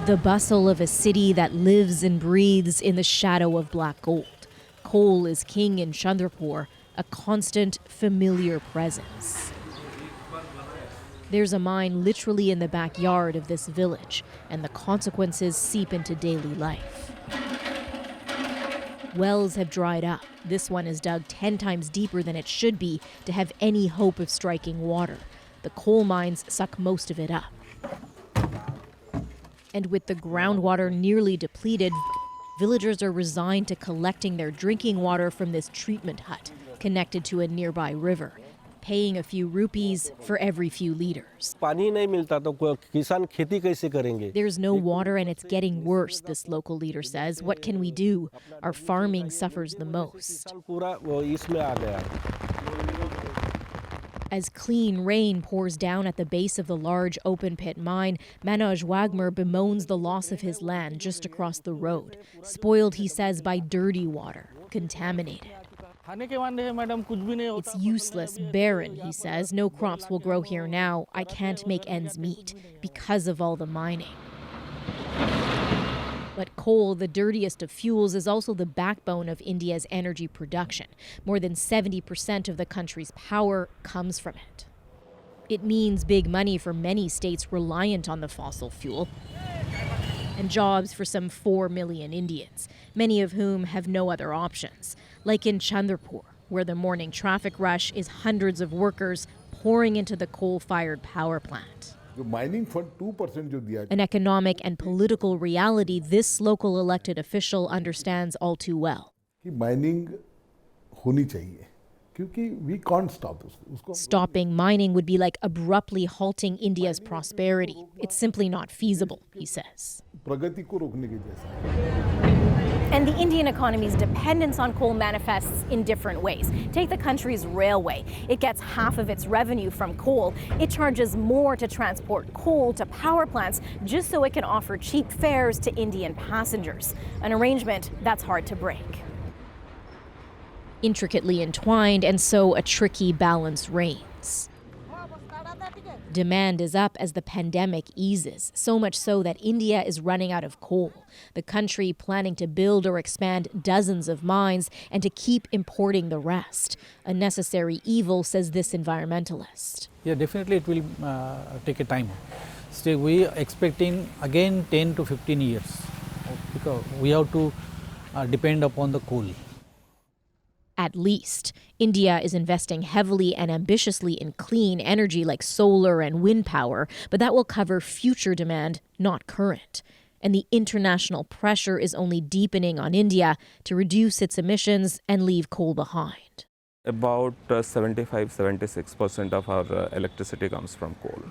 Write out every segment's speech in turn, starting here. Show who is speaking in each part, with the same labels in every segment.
Speaker 1: The bustle of a city that lives and breathes in the shadow of black gold. Coal is king in Chandrapur, a constant, familiar presence. There's a mine literally in the backyard of this village, and the consequences seep into daily life. Wells have dried up. This one is dug 10 times deeper than it should be to have any hope of striking water. The coal mines suck most of it up. And with the groundwater nearly depleted, villagers are resigned to collecting their drinking water from this treatment hut connected to a nearby river, paying a few rupees for every few liters. There's no water and it's getting worse, this local leader says. What can we do? Our farming suffers the most. As clean rain pours down at the base of the large open-pit mine, Manoj Wagmer bemoans the loss of his land just across the road, spoiled, he says, by dirty water, contaminated. It's useless, barren, he says. No crops will grow here now. I can't make ends meet because of all the mining. But coal, the dirtiest of fuels, is also the backbone of India's energy production. More than 70% of the country's power comes from it. It means big money for many states reliant on the fossil fuel, and jobs for some 4 million Indians, many of whom have no other options. Like in Chandrapur, where the morning traffic rush is hundreds of workers pouring into the coal-fired power plant. An economic and political reality this local elected official understands all too well. Stopping mining would be like abruptly halting India's prosperity. It's simply not feasible, he says.
Speaker 2: And the Indian economy's dependence on coal manifests in different ways. Take the country's railway. It gets half of its revenue from coal. It charges more to transport coal to power plants just so it can offer cheap fares to Indian passengers. An arrangement that's hard to break.
Speaker 1: Intricately entwined, and so a tricky balance reigns. Demand is up as the pandemic eases, so much so that India is running out of coal. The country planning to build or expand dozens of mines and to keep importing the rest. A necessary evil, says this environmentalist.
Speaker 3: Yeah, definitely it will take a time. Still, we are expecting again 10 to 15 years because we have to depend upon the coal.
Speaker 1: At least. India is investing heavily and ambitiously in clean energy like solar and wind power, but that will cover future demand, not current. And the international pressure is only deepening on India to reduce its emissions and leave coal behind.
Speaker 4: About 75-76% of our electricity comes from coal.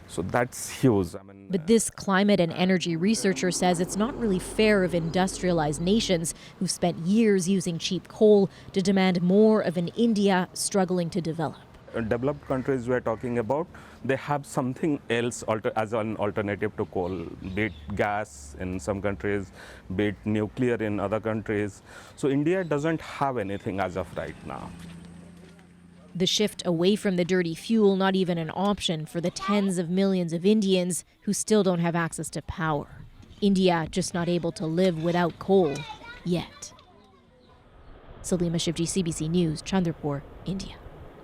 Speaker 4: So that's huge.
Speaker 1: But this climate and energy researcher says it's not really fair of industrialized nations who've spent years using cheap coal to demand more of an India struggling to develop.
Speaker 4: In developed countries we're talking about, they have something else as an alternative to coal, be it gas in some countries, be it nuclear in other countries. So India doesn't have anything as of right now.
Speaker 1: The shift away from the dirty fuel not even an option for the tens of millions of Indians who still don't have access to power. India just not able to live without coal yet. Salima Shivji, CBC News, Chandrapur, India.